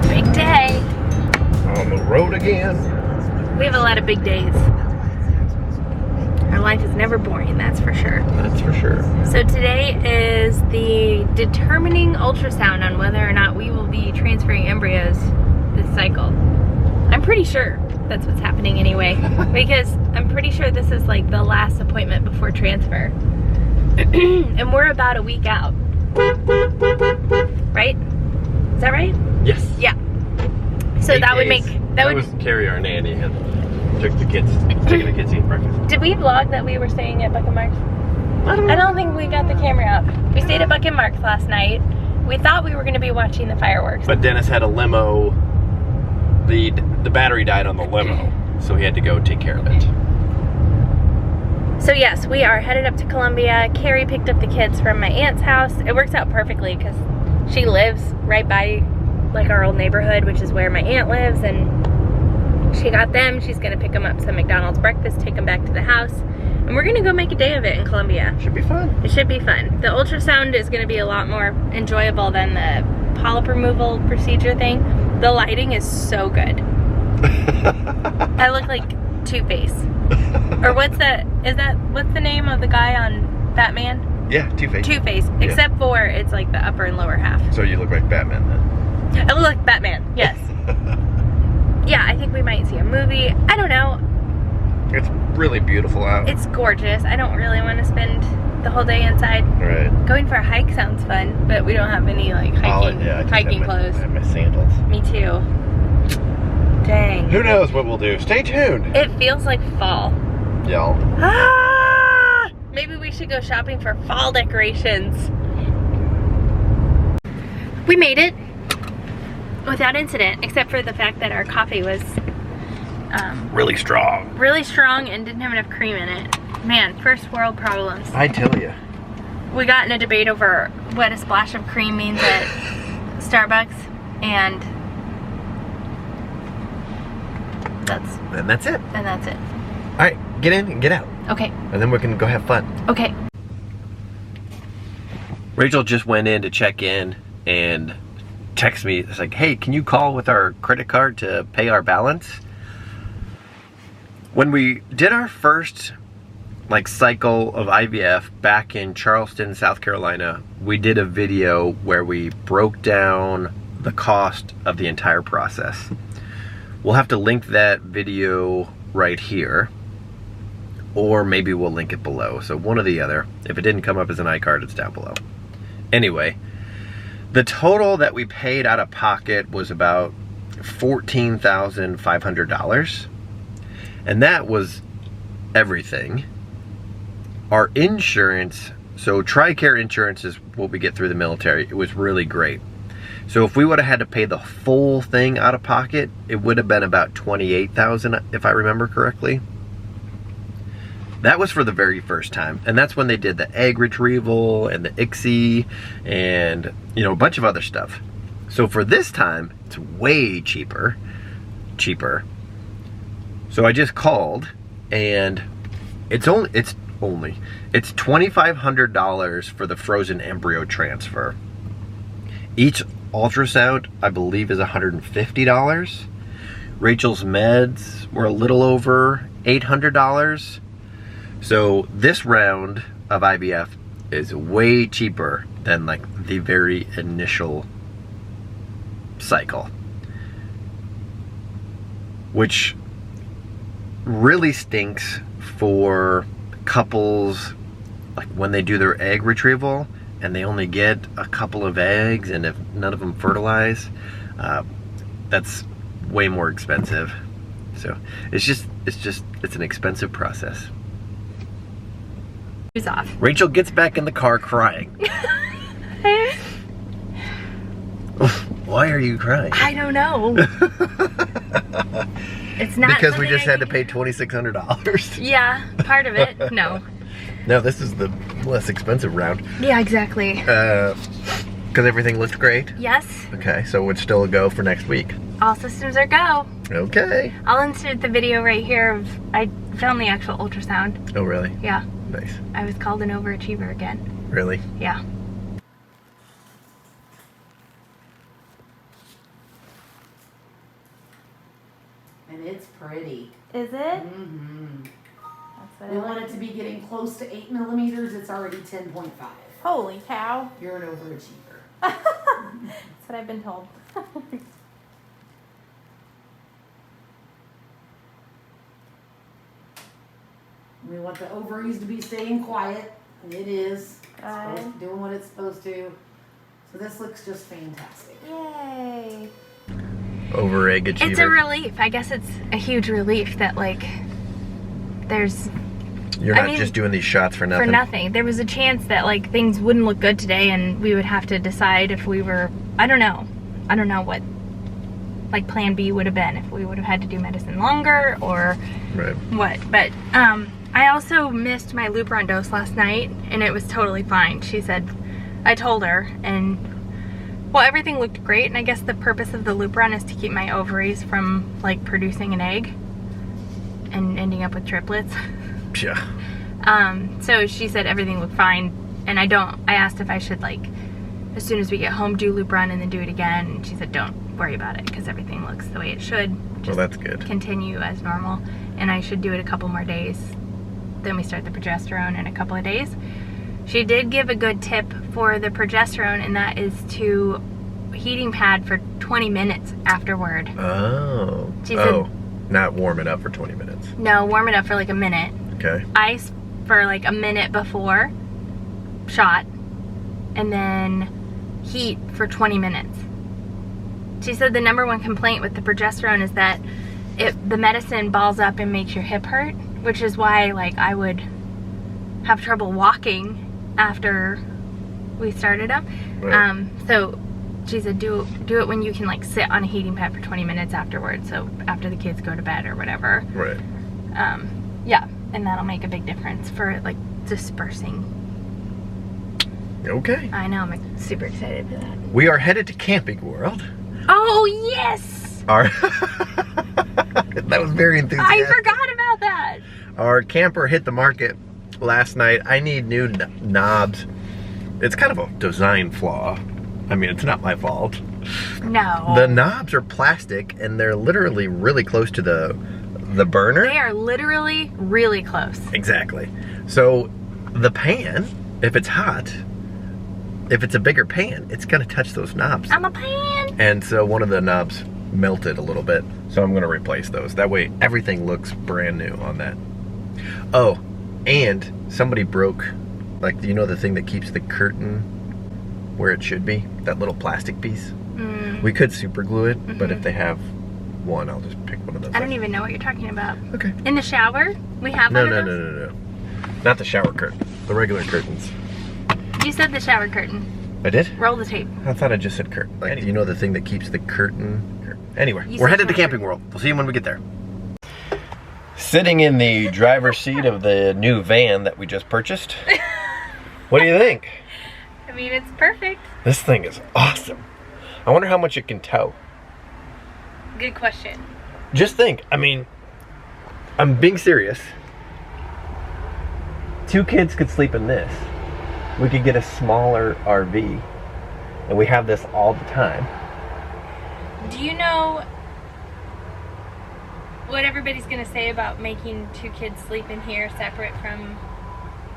big day. On the road again. We have a lot of big days. Our life is never boring, that's for sure. That's for sure. So today is the determining ultrasound on whether or not we will be transferring embryos this cycle. I'm pretty sure that's what's happening anyway, because I'm pretty sure this is like the last appointment before transfer. And we're about a week out. Right? Is that right? Yes. Yeah. So 8 that would days. make That was Carrie, our nanny, had taking the kids to eat breakfast. Did we vlog that we were staying at Buck and Mark's? I don't think we got the camera up. We stayed at Buck and Mark's last night. We thought we were going to be watching the fireworks. But Dennis had a limo. The battery died on the limo, so he had to go take care of it. So yes, we are headed up to Columbia. Carrie picked up the kids from my aunt's house. It works out perfectly because she lives right by like our old neighborhood, which is where my aunt lives, and she got them. She's gonna pick them up some McDonald's breakfast, take them back to the house, and we're gonna go make a day of it in Columbia. Should be fun. It should be fun. The ultrasound is gonna be a lot more enjoyable than the polyp removal procedure thing. The lighting is so good. I look like Two-Face. Or what's the name of the guy on Batman? Yeah, Two-Face. Two-Face, Yeah. except for it's like the upper and lower half. So you look like Batman then. I look like Batman, yes. Yeah, I think we might see a movie. I don't know. It's really beautiful out. It's gorgeous. I don't really want to spend the whole day inside. Right. Going for a hike sounds fun, but we don't have any like hiking clothes. I have my sandals. Me too. Dang. Who knows what we'll do? Stay tuned. It feels like fall. Y'all. Ah! Maybe we should go shopping for fall decorations. We made it without incident, except for the fact that our coffee was Really strong. really strong and didn't have enough cream in it. Man, first world problems. I tell you. We got in a debate over what a splash of cream means at Starbucks, and that's it. All right, get in and get out. Okay, And then we can go have fun. okay. Rachel just went in to check in and text me. It's like, hey, can you call with our credit card to pay our balance? When we did our first cycle of IVF back in Charleston, South Carolina, we did a video where we broke down the cost of the entire process. We'll have to link that video right here, or maybe we'll link it below. So one or the other. If it didn't come up as an iCard, it's down below. Anyway, the total that we paid out of pocket was about $14,500. And that was everything. Our insurance, so TRICARE insurance is what we get through the military. It was really great. So if we would have had to pay the full thing out of pocket, it would have been about $28,000 if I remember correctly. That was for the very first time, and that's when they did the egg retrieval and the ICSI and a bunch of other stuff. So for this time, it's way cheaper. So I just called, and it's $2,500 for the frozen embryo transfer. Each ultrasound, I believe, is $150. Rachel's meds were a little over $800. So this round of IVF is way cheaper than the very initial cycle, which really stinks for couples when they do their egg retrieval and they only get a couple of eggs, and if none of them fertilize, that's way more expensive. So it's an expensive process. Off. Rachel gets back in the car crying. Why are you crying? I don't know. It's not because we just had to pay $2,600. Yeah, part of it. No. No, this is the less expensive round. Yeah, exactly. Because everything looked great? Yes. Okay, so it's still a go for next week. All systems are go. Okay. I'll insert the video right here of, I filmed the actual ultrasound. Oh, really? Yeah. Nice. I was called an overachiever again. Really? Yeah. And it's pretty. Is it? Mm-hmm. That's what We want it to be getting close to 8 millimeters. It's already 10.5. Holy cow. You're an overachiever. That's what I've been told. We want the ovaries to be staying quiet, and it is. Good. It's doing what it's supposed to. So this looks just fantastic. Yay. Over egg achiever. It's a relief. I guess it's a huge relief that, like, there's... You're not just doing these shots for nothing. For nothing. There was a chance that, like, things wouldn't look good today and we would have to decide if we were... I don't know what, like, plan B would have been. If we would have had to do medicine longer or what. But, I also missed my Lupron dose last night and it was totally fine. She said... I told her, and well, everything looked great, and I guess the purpose of the Lupron is to keep my ovaries from, like, producing an egg and ending up with triplets. Yeah. So she said everything looked fine, and I asked if I should, like, as soon as we get home, do Lupron and then do it again, and she said don't worry about it, because everything looks the way it should. Just well, that's good. Continue as normal, and I should do it a couple more days. Then we start the progesterone in a couple of days. She did give a good tip for the progesterone, and that is to heating pad for 20 minutes afterward. Oh. She said, not warm it up for 20 minutes. No, warm it up for like a minute. Okay. Ice for like a minute before shot, and then heat for 20 minutes. She said the #1 complaint with the progesterone is that the medicine balls up and makes your hip hurt, which is why, like, I would have trouble walking after we started them. Right. So she said do it when you can, like, sit on a heating pad for 20 minutes afterwards, so after the kids go to bed or whatever. Right. Yeah, and that'll make a big difference for, like, dispersing. Okay. I know, I'm super excited for that. We are headed to Camping World. Oh, yes! That was very enthusiastic. I forgot about that. Our camper hit the market last night. I need new knobs. It's kind of a design flaw. I mean, it's not my fault. No. The knobs are plastic and they're literally really close to the burner. They are literally really close. Exactly. So the pan, if it's hot, if it's a bigger pan, it's gonna touch those knobs. I'm a pan. And so one of the knobs melted a little bit. So I'm gonna replace those. That way everything looks brand new on that. Oh, and somebody broke, like, you know, the thing that keeps the curtain where it should be? That little plastic piece? Mm. We could super glue it, but if they have one, I'll just pick one of those. I don't even know what you're talking about. Okay. In the shower? We have one of those? No. Not the shower curtain. The regular curtains. You said the shower curtain. I did? Roll the tape. I thought I just said curtain. Like, you know, the thing that keeps the curtain? Anyway, You we're said headed to shower Camping World. We'll see you when we get there. Sitting in the driver's seat of the new van that we just purchased. What do you think? I mean, it's perfect. This thing is awesome. I wonder how much it can tow. Good question. Just think, I mean, I'm being serious. 2 kids could sleep in this. We could get a smaller RV, and we have this all the time. Do you know what everybody's going to say about making 2 kids sleep in here separate from...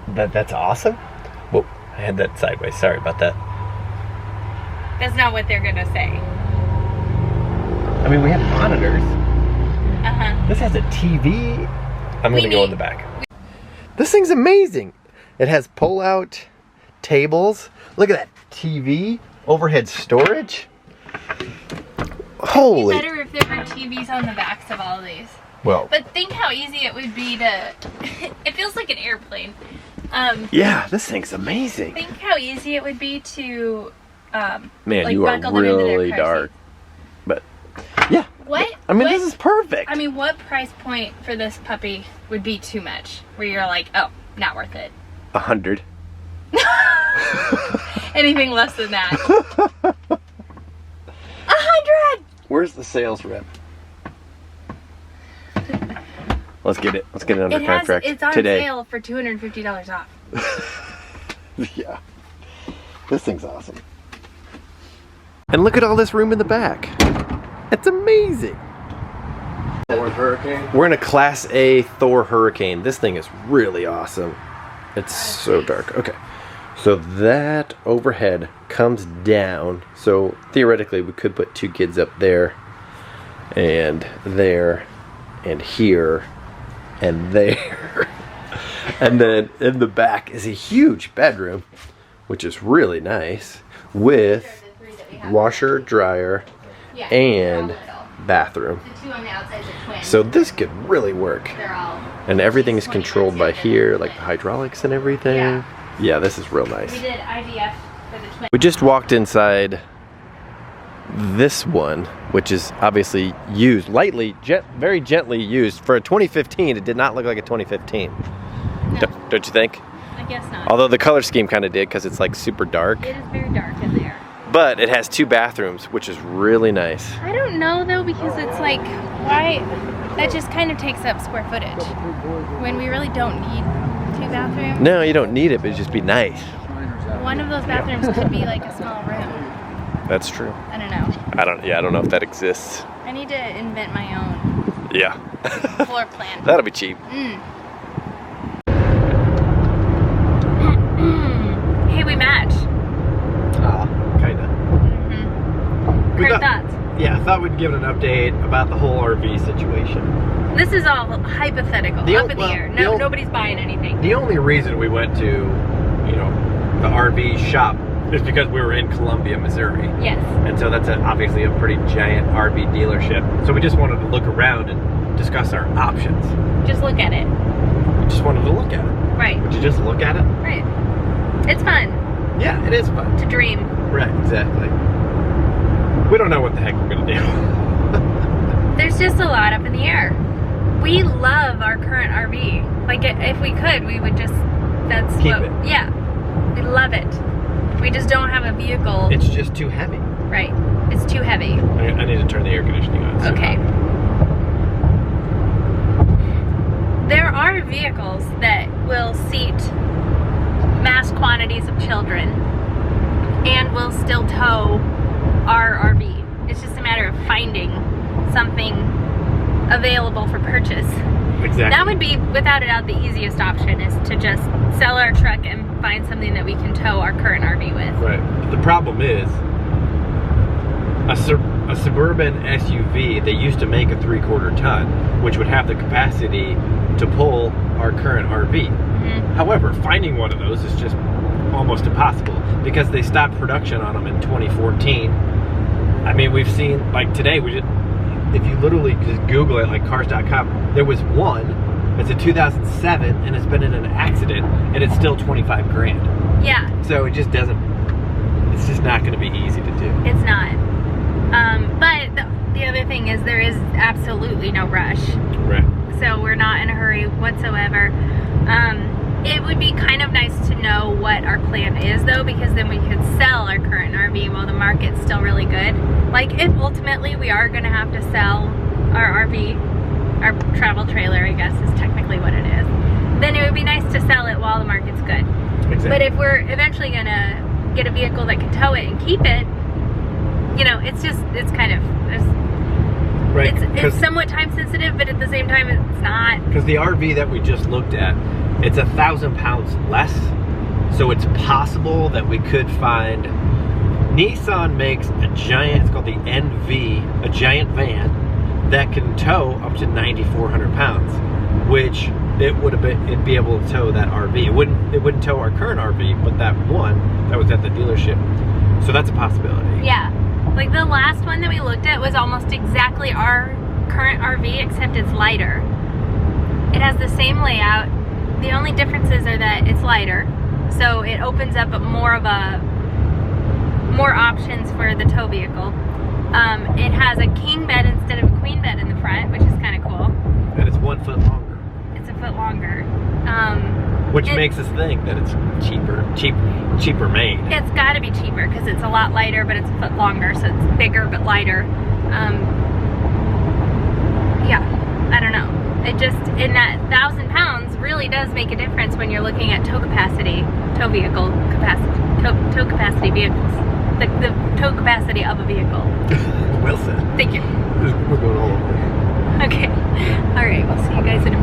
That's awesome. Whoa, I had that sideways. Sorry about that. That's not what they're going to say. I mean, we have monitors. Uh-huh. This has a TV. I'm going to go in the back. This thing's amazing. It has pull-out tables. Look at that TV. Overhead storage. Holy. It'd be better if there were TVs on the backs of all of these. Well. But think how easy it would be to... It feels like an airplane. Yeah, this thing's amazing. Think how easy it would be to... Man, like, you are buckle them into their really car dark. seats. But, yeah. What? I mean, what, this is perfect. I mean, what price point for this puppy would be too much? Where you're like, oh, not worth it. 100. anything less than that. 100. Where's the sales rep? Let's get it. Let's get it under contract It's on today. sale for $250 off. Yeah. This thing's awesome. And look at all this room in the back. It's amazing. Thor Hurricane? We're in a Class A Thor Hurricane. This thing is really awesome. It's so dark. Okay. So that overhead comes down. So theoretically we could put 2 kids up there and there and here and there. And then in the back is a huge bedroom, which is really nice, with washer, dryer, and bathroom. The 2 on the outside are twins. So this could really work. They're all. And everything is controlled by here, like the hydraulics and everything. Yeah. Yeah, this is real nice. We did IVF for the twins. We just walked inside this one, which is obviously used, lightly, very gently used. For a 2015, it did not look like a 2015. No. Don't you think? I guess not. Although the color scheme kind of did, because it's like super dark. It is very dark in there. But it has 2 bathrooms, which is really nice. I don't know though, because it's like, why? That just kind of takes up square footage when we really don't need 2 bathrooms. No, you don't need it, but it'd just be nice. One of those bathrooms could be like a small room. That's true. I don't know. I don't know if that exists. I need to invent my own Yeah. floor plan. That'll be cheap. Hey, we match. Kinda. We Current thought- thoughts. Yeah, I thought we'd give an update about the whole RV situation. This is all hypothetical, The up o- in well, the air. the No, o- nobody's buying anything. The only reason we went to, you know, the RV shop is because we were in Columbia, Missouri. Yes. And so that's obviously a pretty giant RV dealership. So we just wanted to look around and discuss our options. Just look at it. We just wanted to look at it. Right. Would you just look at it? Right. It's fun Yeah, it is fun. to dream. Right, exactly. We don't know what the heck we're gonna do. There's just a lot up in the air. We love our current RV. Like, if we could, we would just, that's Keep what, it. yeah. We love it. We just don't have a vehicle. It's just too heavy. Right. It's too heavy. I need to turn the air conditioning on. It's too Okay. hot. There are vehicles that will seat mass quantities of children and will still tow our RV. It's just a matter of finding something available for purchase. Exactly. That would be, without a doubt, the easiest option, is to just sell our truck and find something that we can tow our current RV with. Right. The problem is, a Suburban SUV, they used to make a 3/4 ton, which would have the capacity to pull our current RV. However, finding one of those is just almost impossible because they stopped production on them in 2014. I mean, we've seen, like today, if you literally just Google it, like cars.com, there was one, it's a 2007, and it's been in an accident, and it's still 25 grand. Yeah, So it just doesn't, it's just not going to be easy to do. it's not. But the other thing is there is absolutely no rush. Right. So we're not in a hurry whatsoever. It would be kind of nice to know what our plan is though, because then we could sell our current RV while the market's still really good. Like, if ultimately we are gonna have to sell our RV, our travel trailer, I guess is technically what it is, then it would be nice to sell it while the market's good. Exactly. But if we're eventually gonna get a vehicle that can tow it and keep it, you know, it's kind of, right. it's somewhat time sensitive, but at the same time it's not. Because the RV that we just looked at, it's 1,000 pounds less, so it's possible that we could find. Nissan makes a giant, it's called the NV, a giant van that can tow up to 9,400 pounds, which it'd be able to tow that RV. It wouldn't tow our current RV, but that one that was at the dealership. So that's a possibility. Yeah, like the last one that we looked at was almost exactly our current RV, except it's lighter. It has the same layout. The only differences are that it's lighter, so it opens up more options for the tow vehicle. It has a king bed instead of a queen bed in the front, which is kind of cool. And it's 1 foot longer. It's a foot longer. Which makes us think that it's cheaper made. It's got to be cheaper because it's a lot lighter, but it's a foot longer, so it's bigger but lighter. Yeah, I don't know. It just, in that 1,000 pounds really does make a difference when you're looking at tow capacity, tow vehicle capacity, tow capacity vehicles. The tow capacity of a vehicle. Well said. Thank you. We're going all over. Okay. All right, we'll see you guys in a minute.